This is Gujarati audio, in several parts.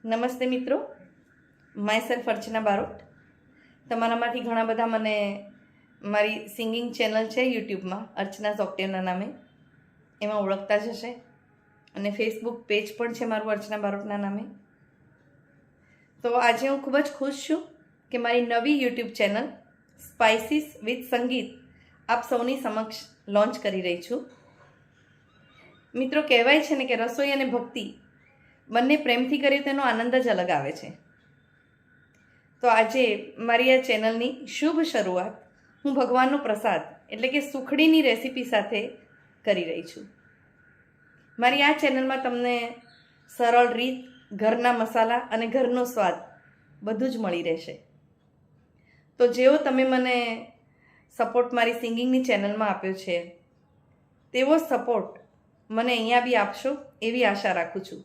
નમસ્તે મિત્રો, માય સેલ્ફ અર્ચના બારોટ. તમારામાંથી ઘણા બધા મને મારી સિંગિંગ ચેનલ છે યુટ્યુબમાં અર્ચના સોક્ટેવના નામે, એમાં ઓળખતા જ હશે. અને ફેસબુક પેજ પણ છે મારું અર્ચના બારોટના નામે. તો આજે હું ખૂબ જ ખુશ છું કે મારી નવી યુટ્યુબ ચેનલ સ્પાઇસીસ વિથ સંગીત આપ સૌની સમક્ષ લોન્ચ કરી રહી છું. મિત્રો, કહેવાય છે ને કે રસોઈ અને ભક્તિ બંને પ્રેમથી કરીએ તેનો આનંદ જ અલગ આવે છે. તો આજે મારી આ ચેનલની શુભ શરૂઆત હું ભગવાનનો પ્રસાદ એટલે કે સુખડીની રેસીપી સાથે કરી રહી છું. મારી આ ચેનલમાં તમને સરળ રીત, ઘરના મસાલા અને ઘરનો સ્વાદ બધું જ મળી રહેશે. તો જેવો તમે મને સપોર્ટ મારી સિંગિંગની ચેનલમાં આપ્યો છે, તેવો સપોર્ટ મને અહીંયા બી આપશો એવી આશા રાખું છું.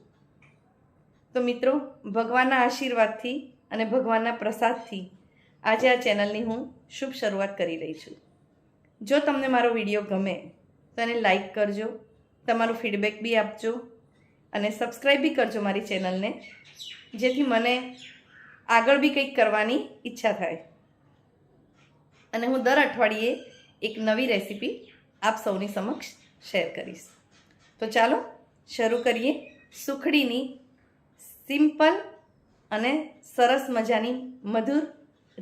તો મિત્રો, ભગવાનના આશીર્વાદથી અને ભગવાનના પ્રસાદથી આજે આ ચેનલની હું શુભ શરૂઆત કરી રહી છું. જો તમને મારો વિડીયો ગમે તો એને લાઈક કરજો, તમારું ફીડબેક બી આપજો અને સબસ્ક્રાઈબ બી કરજો મારી ચેનલને, જેથી મને આગળ બી કંઈક કરવાની ઈચ્છા થાય. અને હું દર અઠવાડિયે એક નવી રેસીપી આપ સૌની સમક્ષ શેર કરીશ. તો ચાલો શરૂ કરીએ સુખડીની સિમ્પલ અને સરસ મજાની મધુર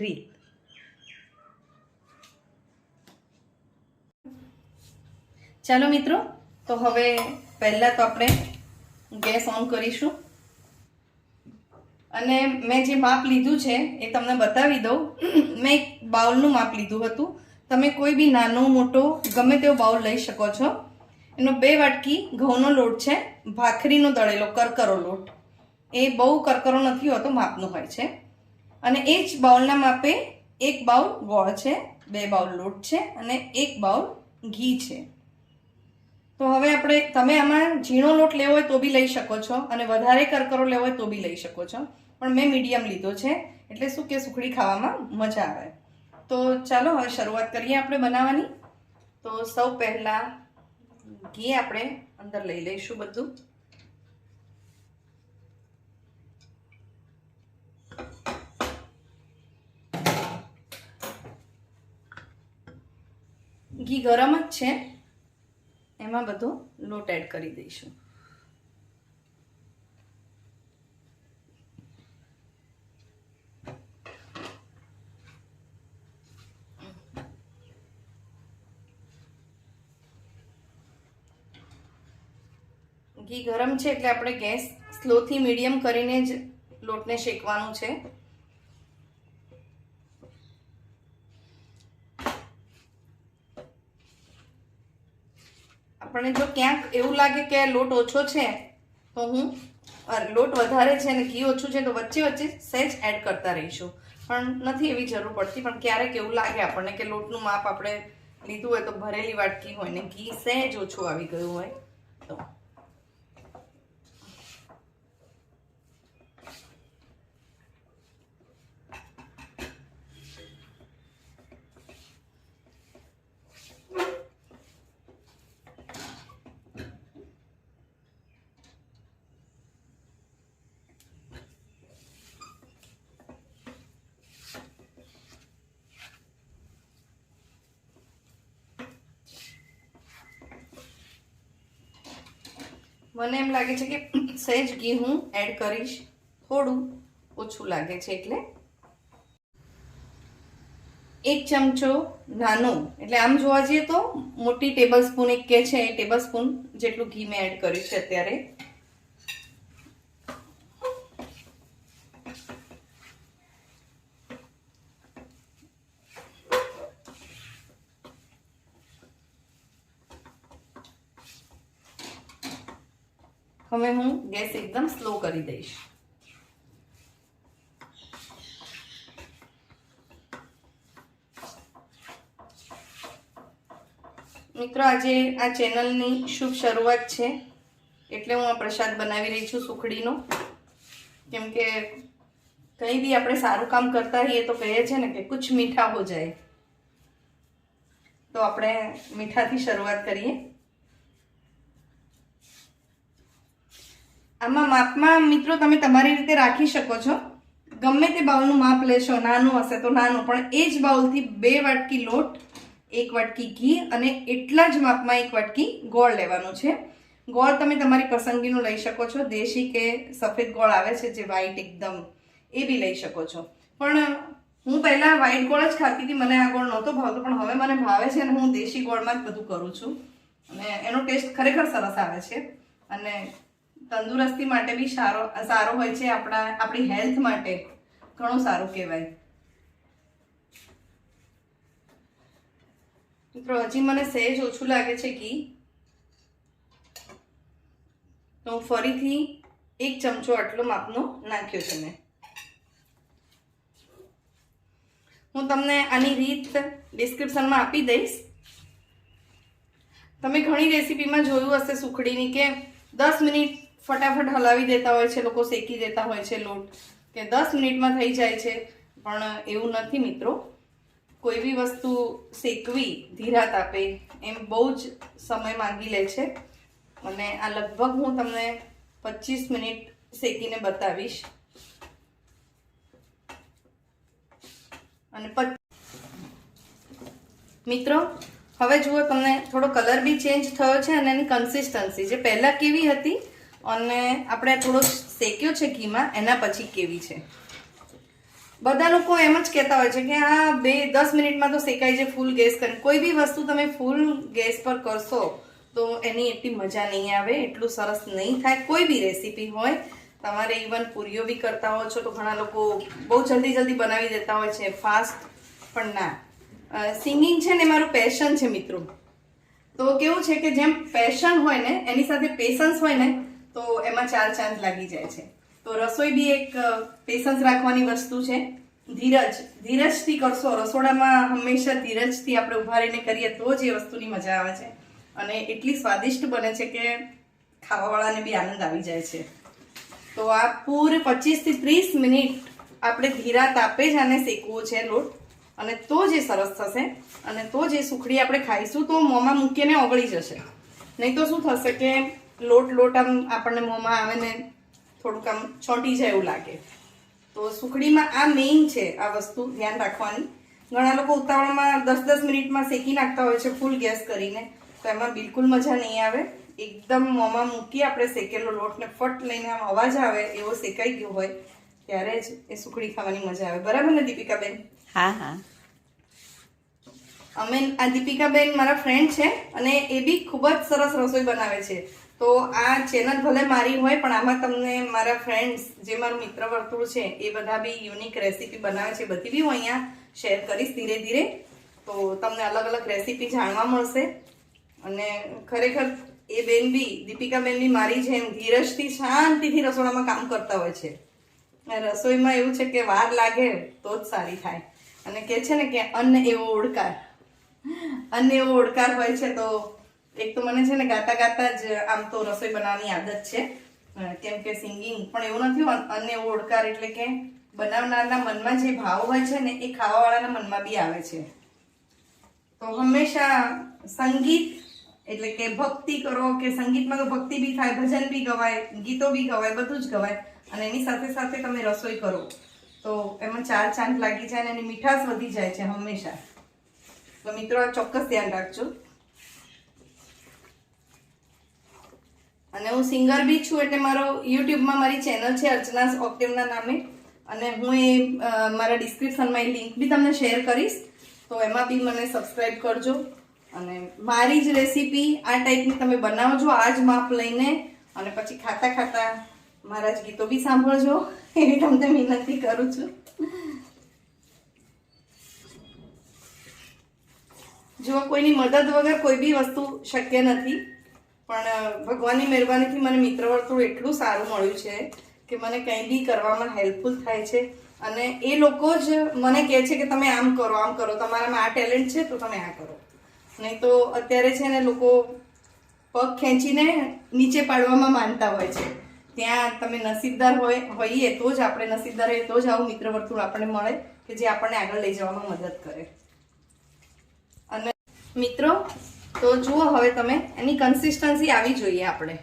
રીત. ચાલો મિત્રો, તો હવે પહેલાં તો આપણે ગેસ ઓન કરીશું અને મેં જે માપ લીધું છે એ તમને બતાવી દઉં. મેં એક બાઉલનું માપ લીધું હતું. તમે કોઈ બી નાનો મોટો ગમે તેવો બાઉલ લઈ શકો છો. એનો 2 વાટકી ઘઉંનો લોટ છે, ભાખરીનો દળેલો કરકરો લોટ. એ બહુ કરકરો નથી હોતો, માપનો હોય છે. અને એ જ બાઉલના માપે 1 બાઉલ ગોળ છે, 2 બાઉલ લોટ છે અને 1 બાઉલ ઘી છે. તો હવે તમે આમાં ઝીણો લોટ લેવો હોય તો બી લઈ શકો છો અને વધારે કરકરો લેવો હોય તો બી લઈ શકો છો, પણ મેં મીડિયમ લીધો છે એટલે શું કે સુખડી ખાવામાં મજા આવે. તો ચાલો હવે શરૂઆત કરીએ આપણે બનાવવાની. તો સૌ પહેલાં ઘી આપણે અંદર લઈ લઈશું બધું. ઘી ગરમ જ છે, એમાં બધો લોટ એડ કરી દઈશું. ઘી ગરમ છે એટલે આપણે ગેસ સ્લોથી મીડિયમ કરીને જ લોટને શેકવાનું છે. આપણને જો ક્યાંક એવું લાગે કે લોટ ઓછો છે તો લોટ વધારે છે અને ઘી ઓછું છે તો વચ્ચે વચ્ચે સહેજ એડ કરતા રહીશું, પણ નથી એવી જરૂર પડતી. પણ ક્યારેક એવું લાગે આપણને કે લોટનું માપ આપણે લીધું હોય તો ભરેલી વાટકી હોય ને ઘી સહેજ ઓછું આવી ગયું હોય તો. મને એમ લાગે છે કે સહેજ ઘી હું એડ કરીશ, થોડું ઓછું લાગે છે એટલે. 1 ચમચો નાનો, એટલે આમ જોવા જઈએ તો મોટી ટેબલ સ્પૂન એક કે છે, ટેબલ સ્પૂન જેટલું ઘી મેં એડ કર્યું છે અત્યારે. હવે હું ગેસ એકદમ સ્લો કરી દઈશ. મિત્રો, આજે આ ચેનલની શુભ શરૂઆત છે એટલે હું આ પ્રસાદ બનાવી રહી છું સુખડીનો. કેમ કે કંઈ બી આપણે સારું કામ કરતા રહીએ તો કહે છે ને કે કુછ મીઠા હો જાય, તો આપણે મીઠાથી શરૂઆત કરીએ. આમાં માપમાં મિત્રો તમે તમારી રીતે રાખી શકો છો. ગમે તે બાઉલનું માપ લેશો, નાનું હશે તો નાનું, પણ એ જ બાઉલથી 2 વાટકી લોટ, 1 વાટકી ઘી અને એટલા જ માપમાં 1 વાટકી ગોળ લેવાનું છે. ગોળ તમે તમારી પસંદગીનું લઈ શકો છો. દેશી કે સફેદ ગોળ આવે છે જે વ્હાઈટ એકદમ, એ બી લઈ શકો છો. પણ હું પહેલાં વ્હાઈટ ગોળ જ ખાતી હતી, મને આ ગોળ નહોતો ભાવતો, પણ હવે મને ભાવે છે અને હું દેશી ગોળમાં જ બધું કરું છું અને એનો ટેસ્ટ ખરેખર સરસ આવે છે અને તંદુરસ્તી માટે બી સારો હોય છે. આપણી હેલ્થ માટે ઘણું સારું કહેવાય. મિત્રો હજી મને સહેજ ઓછું લાગે છે ઘી, તો હું ફરીથી 1 ચમચો આટલો માપનો નાખ્યો છે મેં. હું તમને આની રીત ડિસ્ક્રિપ્શનમાં આપી દઈશ. તમે ઘણી રેસીપીમાં જોયું હશે સુખડીની કે 10 મિનિટ ફટાફટ હલાવી દેતા હોય છે લોકો, શેકી દેતા હોય છે લોટ, કે 10 મિનિટમાં થઈ જાય છે. પણ એવું નથી મિત્રો. કોઈ બી વસ્તુ શેકવી ધીરા તાપે એમ બહુ જ સમય માંગી લે છે અને આ લગભગ હું તમને 25 મિનિટ શેકીને બતાવીશ. અને મિત્રો હવે જુઓ, તમને થોડો કલર બી ચેન્જ થયો છે અને એની કન્સિસ્ટન્સી જે પહેલાં કેવી હતી અને આપણે થોડો શેક્યો છે ઘીમાં એના પછી કેવી છે. બધા લોકો એમ જ કહેતા હોય છે કે આ 10 મિનિટમાં તો શેકાઈ જાય ફૂલ ગેસ કરીને. કોઈ બી વસ્તુ તમે ફૂલ ગેસ પર કરશો તો એની એટલી મજા નહીં આવે, એટલું સરસ નહીં થાય. કોઈ બી રેસીપી હોય, તમારે ઇવન પૂરીઓ બી કરતા હો છો તો ઘણા લોકો બહુ જલ્દી બનાવી દેતા હોય છે ફાસ્ટ. પણ ના, સિંગિંગ છે ને મારું પેશન છે મિત્રો. તો કેવું છે કે જેમ પેશન હોય ને એની સાથે પેશન્સ હોય ને તો એમાં 4 ચાંદ લાગી જાય છે. તો રસોઈ બી એક પેશન્સ રાખવાની વસ્તુ છે. ધીરજથી કરશો. રસોડામાં હંમેશા ધીરજથી આપણે ઊભા રહીને કરીએ તો જ એ વસ્તુની મજા આવે છે અને એટલી સ્વાદિષ્ટ બને છે કે ખાવાવાળાને બી આનંદ આવી જાય છે. તો આ પૂરે 25 થી 30 મિનિટ આપણે ધીરા તાપે જ આને શેકવો છે લોટ, અને તો જ એ સરસ થશે અને તો જ એ સુખડી આપણે ખાઈશું તો મોંમાં મૂકીને ઓગળી જશે. નહીં તો શું થશે કે લોટ આમ આપણને મોંમાં આવે ને થોડુંક આમ ચોંટી જાય એવું લાગે. તો સુખડીમાં આ મેઇન છે, આ વસ્તુ ધ્યાન રાખવાની. ઘણા લોકો ઉતાવળમાં 10 મિનિટમાં શેકી નાખતા હોય છે ફૂલ ગેસ કરીને, તો એમાં બિલકુલ મજા નહીં આવે. એકદમ મોંમાં મૂકી આપણે શેકેલો લોટને ફટ લઈને આમ અવાજ આવે એવો શેકાઈ ગયો હોય ત્યારે જ એ સુખડી ખાવાની મજા આવે. બરાબર ને દીપિકાબેન? હા. આ દીપિકાબેન મારા ફ્રેન્ડ છે અને એ બી ખૂબ જ સરસ રસોઈ બનાવે છે. તો આ ચેનલ ભલે મારી હોય પણ આમાં તમને મારા ફ્રેન્ડ્સ જે મારું મિત્ર વર્તુળ છે એ બધા બી યુનિક રેસીપી બનાવે છે. બધી બી હું અહીંયા શેર કરીશ ધીરે ધીરે, તો તમને અલગ અલગ રેસીપી જાણવા મળશે. અને ખરેખર એ બેન બી, દીપિકાબેન બી મારી જેમ ધીરજથી શાંતિથી રસોડામાં કામ કરતા હોય છે. રસોઈમાં એવું છે કે વાર લાગે તો જ સારી થાય. અને કહે છે ને કે અન્ન એવો ઓડકાર હોય છે. તો એક તો મને છે ને ગાતા જ આમ તો રસોઈ બનાવવાની આદત છે, કેમ કે સિંગિંગ પણ એવું નથી. અન્ન એવો ઓડકાર એટલે કે બનાવનારના મનમાં જે ભાવ હોય છે ને એ ખાવાવાળાના મનમાં બી આવે છે. તો હંમેશા સંગીત એટલે કે ભક્તિ કરો, કે સંગીતમાં તો ભક્તિ બી થાય, ભજન બી ગવાય, ગીતો બી ગવાય, બધું જ ગવાય. અને એની સાથે સાથે તમે રસોઈ કરો તો એમાં 4 ચાંદ લાગી જાય અને એની મીઠાશ વધી જાય છે હંમેશા. તો મિત્રો આ ચોક્કસ ધ્યાન રાખજો. અને હું સિંગર બી છું, એટલે મારો યુટ્યુબમાં મારી ચેનલ છે અર્ચનાસ ઓક્ટેવના નામે, અને હું એ મારા ડિસ્ક્રિપ્શનમાં એ લિંક બી તમને શેર કરીશ. તો એમાં બી મને સબસ્ક્રાઈબ કરજો અને મારી જ રેસીપી આ ટાઈપની તમે બનાવજો આ જ માપ લઈને, અને પછી ખાતા મારા જ ગીતો બી સાંભળજો એવી તમને વિનંતી કરું છું. જો કોઈની મદદ વગર કોઈ બી વસ્તુ શક્ય નથી, પણ ભગવાનની મહેરબાનીથી મને મિત્ર વર્તુળ એટલું સારું મળ્યું છે કે મને કંઈ બી કરવામાં હેલ્પફુલ થાય છે. અને એ લોકો જ મને કહે છે કે તમે આમ કરો, તમારામાં આ ટેલેન્ટ છે તો તમે આ કરો. નહીં તો અત્યારે છે ને લોકો પગ ખેંચીને નીચે પાડવામાં માનતા હોય છે. ત્યાં તમે નસીબદાર હોઈએ તો જ આપણે નસીબદાર હોઈએ તો જ આવું મિત્ર વર્તુળ આપણને મળે કે જે આપણને આગળ લઈ જવામાં મદદ કરે. અને મિત્રો તો જુઓ, હવે તમે એની કન્સિસ્ટન્સી આવી જોઈએ આપણે.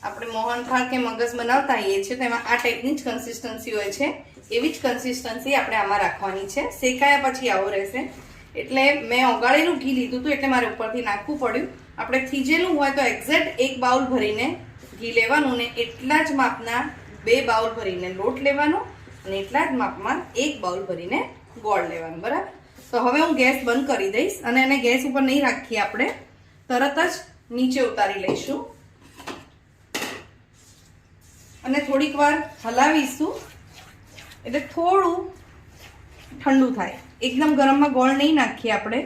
આપણે મોહનથાળ કે મગજ બનાવતા હોઈએ છીએ તો એમાં આ ટાઈપની જ કન્સિસ્ટન્સી હોય છે. એવી જ કન્સિસ્ટન્સી આપણે આમાં રાખવાની છે. શેકાયા પછી આવો રહેશે. એટલે મેં ઓગાળેલું ઘી લીધું હતું એટલે મારે ઉપરથી નાખવું પડ્યું. આપણે થીજેલું હોય તો એક્ઝેક્ટ 1 બાઉલ ભરીને ઘી લેવાનું ને એટલા જ માપના 2 બાઉલ ભરીને લોટ લેવાનો અને એટલા જ માપમાં 1 બાઉલ ભરીને ગોળ લેવાનું. બરાબર. તો હવે હું ગેસ બંધ કરી દઈશ અને એને ગેસ ઉપર નહીં રાખીએ, આપણે તરત જ નીચે ઉતારી લઈશું અને થોડીક વાર હલાવીશું એટલે થોડું ઠંડુ થાય. એકદમ ગરમમાં ગોળ નહીં નાખીએ આપણે.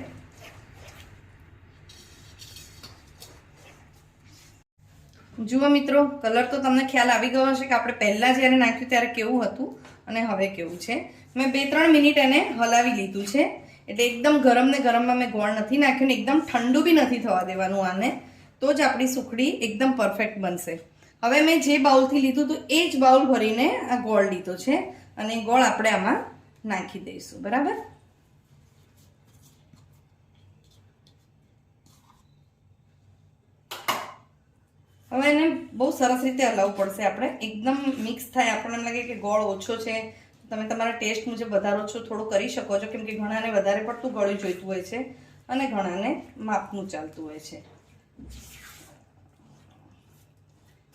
જુઓ મિત્રો, કલર તો તમને ખ્યાલ આવી ગયો હશે કે આપણે પહેલાં જ્યારે નાખ્યું ત્યારે કેવું હતું અને હવે કેવું છે. મેં 2-3 મિનિટ એને હલાવી લીધું છે. એટલે એકદમ ગરમ ને ગરમમાં મેં ગોળ નથી નાખ્યું ને એકદમ ઠંડુ બી નથી થવા દેવાનું આને, તો જ આપણી સુખડી એકદમ પરફેક્ટ બનશે. હવે મેં જે બાઉલથી લીધું હતું એ જ બાઉલ ભરીને આ ગોળ લીધો છે અને ગોળ આપણે આમાં નાખી દઈશું. બરાબર. હવે એને બહુ સરસ રીતે હલાવવું પડશે. આપણે એકદમ મિક્સ થાય. આપણને એમ લાગે કે ગોળ ઓછો છે, તમે તમારા ટેસ્ટ મુજબ વધારો છો થોડું કરી શકો છો, કેમ કે ઘણાને વધારે પડતું ગળ્યું જોઈતું હોય છે અને ઘણાને માપનું ચાલતું હોય છે.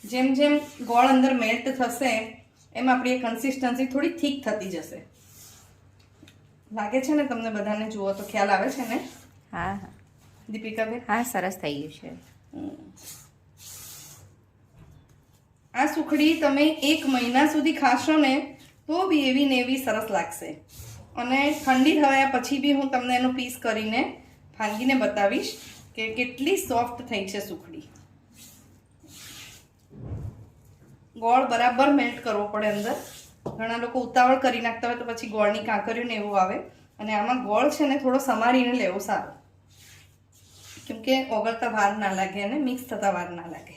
જેમ જેમ ગોળ અંદર મેલ્ટ થશે એમ આપણી કન્સિસ્ટન્સી થોડી થીક થતી જશે. લાગે છે ને તમને બધાને? જુઓ તો ખ્યાલ આવે છે ને? હા દીપિકાબેન? હા, સરસ થઈ ગયું છે. આ સુખડી તમે 1 મહિના સુધી ખાશો ને તો બી એવી ને એવી સરસ લાગશે. અને ઠંડી થયા પછી બી હું તમને એનું પીસ કરીને ભાંગીને બતાવીશ કે કેટલી સોફ્ટ થઈ છે સુખડી. ગોળ બરાબર મેલ્ટ કરવો પડે અંદર. ઘણા લોકો ઉતાવળ કરી નાખતા હોય તો પછી ગોળની કાંકરીઓ ને એવું આવે, અને આમાં ગોળ છે ને થોડો સમારીને લેવો સારો, કેમ કે ઓગળતા વાર ના લાગે અને મિક્સ થતા વાર ના લાગે.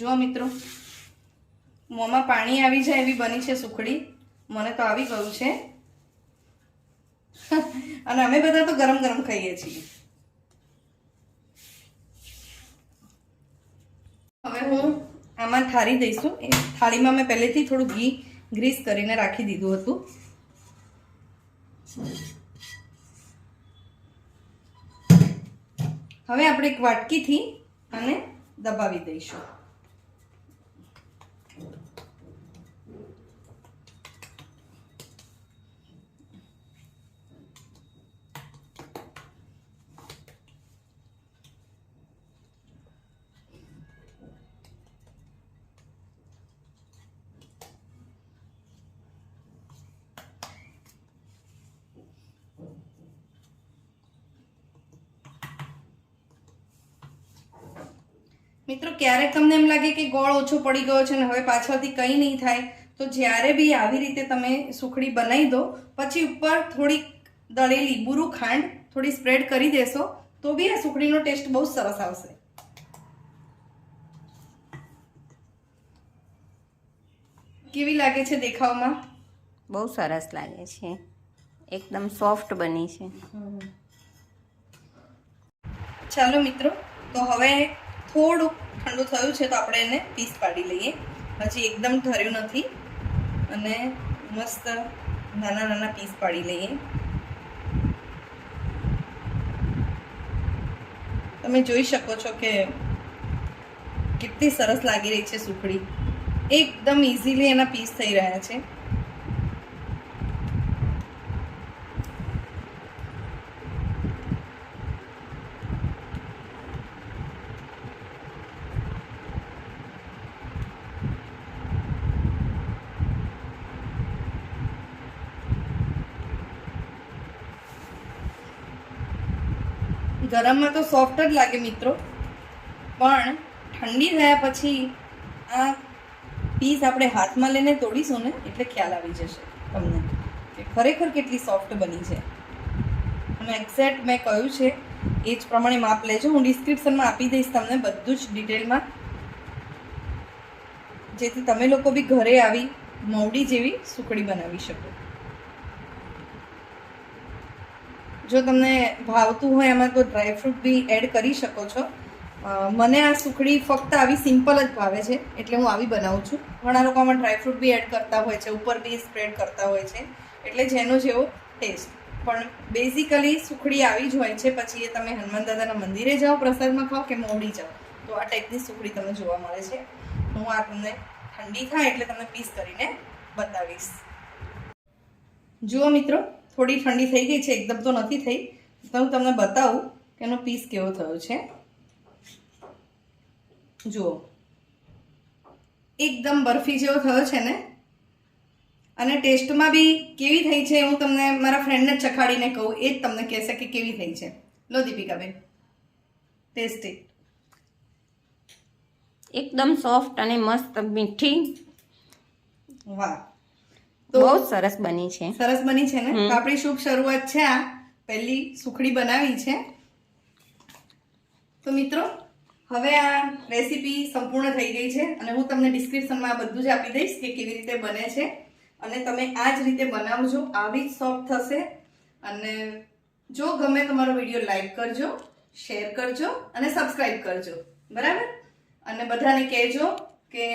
જુઓ મિત્રો, મોંમાં પાણી આવી જાય એવી બની છે સુખડી. મને તો આવી ગયું છે અને અમે બધા તો ગરમ ગરમ ખાઈએ છીએ. હવે હું આમાં ઠારી દઈશું. એ થાળીમાં મેં પહેલેથી થોડું ઘી ગ્રીસ કરીને રાખી દીધું હતું. હવે આપણે એક વાટકીથી આને દબાવી દઈશું. મિત્રો, ક્યારેક તમને એમ લાગે કે ગોળ ઓછો પડી ગયો છે ને હવે પાછળથી કંઈ નહીં થાય, તો જ્યારે બી આવી રીતે તમે સુખડી બનાવી દો પછી ઉપર થોડીક દળેલી બુરું ખાંડ થોડી સ્પ્રેડ કરી દેશો તો બી આ સુખડીનો ટેસ્ટ બહુ સરસ આવશે. કેવી લાગે છે દેખાવમાં? બહુ સરસ લાગે છે. એકદમ સોફ્ટ બની છે. ચાલો મિત્રો, તો હવે થોડુંક ઠંડુ થયું છે તો આપણે એને પીસ પાડી લઈએ. હજી એકદમ ઠર્યું નથી અને મસ્ત નાના નાના પીસ પાડી લઈએ. તમે જોઈ શકો છો કે કેટલી સરસ લાગી રહી છે સુખડી. એકદમ ઇઝીલી એના પીસ થઈ રહ્યા છે. ગરમમાં તો સોફ્ટ જ લાગે મિત્રો, પણ ઠંડી થયા પછી આ પીસ આપણે હાથમાં લઈને તોડીશું ને એટલે ખ્યાલ આવી જશે તમને કે ખરેખર કેટલી સોફ્ટ બની છે. અને એક્ઝેક્ટ મેં કહ્યું છે એ જ પ્રમાણે માપ લેજો. હું ડિસ્ક્રિપ્શનમાં આપી દઈશ તમને બધું જ ડિટેલમાં, જેથી તમે લોકો બી ઘરે આવી મવડી જેવી સુખડી બનાવી શકો. જો તમને ભાવતું હોય એમાં તો ડ્રાયફ્રૂટ બી એડ કરી શકો છો. મને આ સુખડી ફક્ત આવી સિમ્પલ જ ભાવે છે એટલે હું આવી બનાવું છું. ઘણા લોકો આમાં ડ્રાયફ્રૂટ બી એડ કરતા હોય છે, ઉપર બી સ્પ્રેડ કરતા હોય છે, એટલે જેનો જેવો ટેસ્ટ. પણ બેઝિકલી સુખડી આવી જ હોય છે. પછી એ તમે હનુમાન દાદાના મંદિરે જાઓ પ્રસાદમાં ખાઓ કે મોડી જાઓ તો આ ટાઈપની સુખડી તમને જોવા મળે છે. હું આ તમને ઠંડી થાય એટલે તમને પીસ કરીને બતાવીશ. જુઓ મિત્રો, થોડી ઠંડી થઈ ગઈ છે, એકદમ તો નથી થઈ. તો હું તમને બતાવું કે એનો પીસ કેવો થયો છે. જુઓ, એકદમ બરફી જેવો થયો છે ને. અને ટેસ્ટમાં બી કેવી થઈ છે હું તમને મારા ફ્રેન્ડને ચખાડીને કહું, એ જ તમને કહેશે કે કેવી થઈ છે. લો દીપિકાબેન, ટેસ્ટી. એકદમ સોફ્ટ અને મસ્ત મીઠી. વાહ, બહુ સરસ બની છે. સરસ બની છે ને. તો આપણી શુભ શરૂઆત છે. આ પહેલી સુખડી બનાવી છે. તો મિત્રો, હવે આ રેસીપી સંપૂર્ણ થઈ ગઈ છે અને હું તમને ડિસ્ક્રિપ્શનમાં આ બધું જ આપી દઈશ કે કેવી રીતે બને છે. અને તમે આ જ રીતે બનાવજો, આવી જ સોફ્ટ થશે. અને જો ગમે તમારો વિડીયો લાઈક કરજો, શેર કરજો અને સબસ્ક્રાઈબ કરજો, બરાબર. અને બધાને કહેજો કે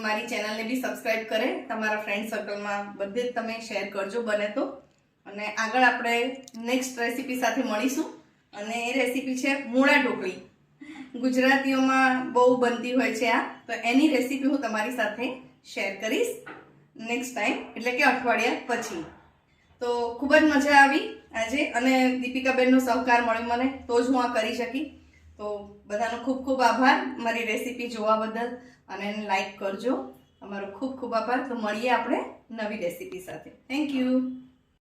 મારી ચેનલને બી સબસ્ક્રાઈબ કરે. તમારા ફ્રેન્ડ સર્કલમાં બધે જ તમે શેર કરજો બને તો. અને આગળ આપણે નેક્સ્ટ રેસીપી સાથે મળીશું. અને એ રેસીપી છે મૂળા ઢોકળી. ગુજરાતીઓમાં બહુ બનતી હોય છે આ. તો એની રેસીપી હું તમારી સાથે શેર કરીશ નેક્સ્ટ ટાઈમ, એટલે કે અઠવાડિયા પછી. તો ખૂબ જ મજા આવી આજે. અને દીપિકાબેનનો સહકાર મળ્યો મને તો જ હું આ કરી શકી. તો બધાનો ખૂબ ખૂબ આભાર મારી રેસીપી જોવા બદલ. અને એને લાઈક કરજો. તમારો ખૂબ ખૂબ આભાર. તો મળીએ આપણે નવી રેસીપી સાથે. Thank you.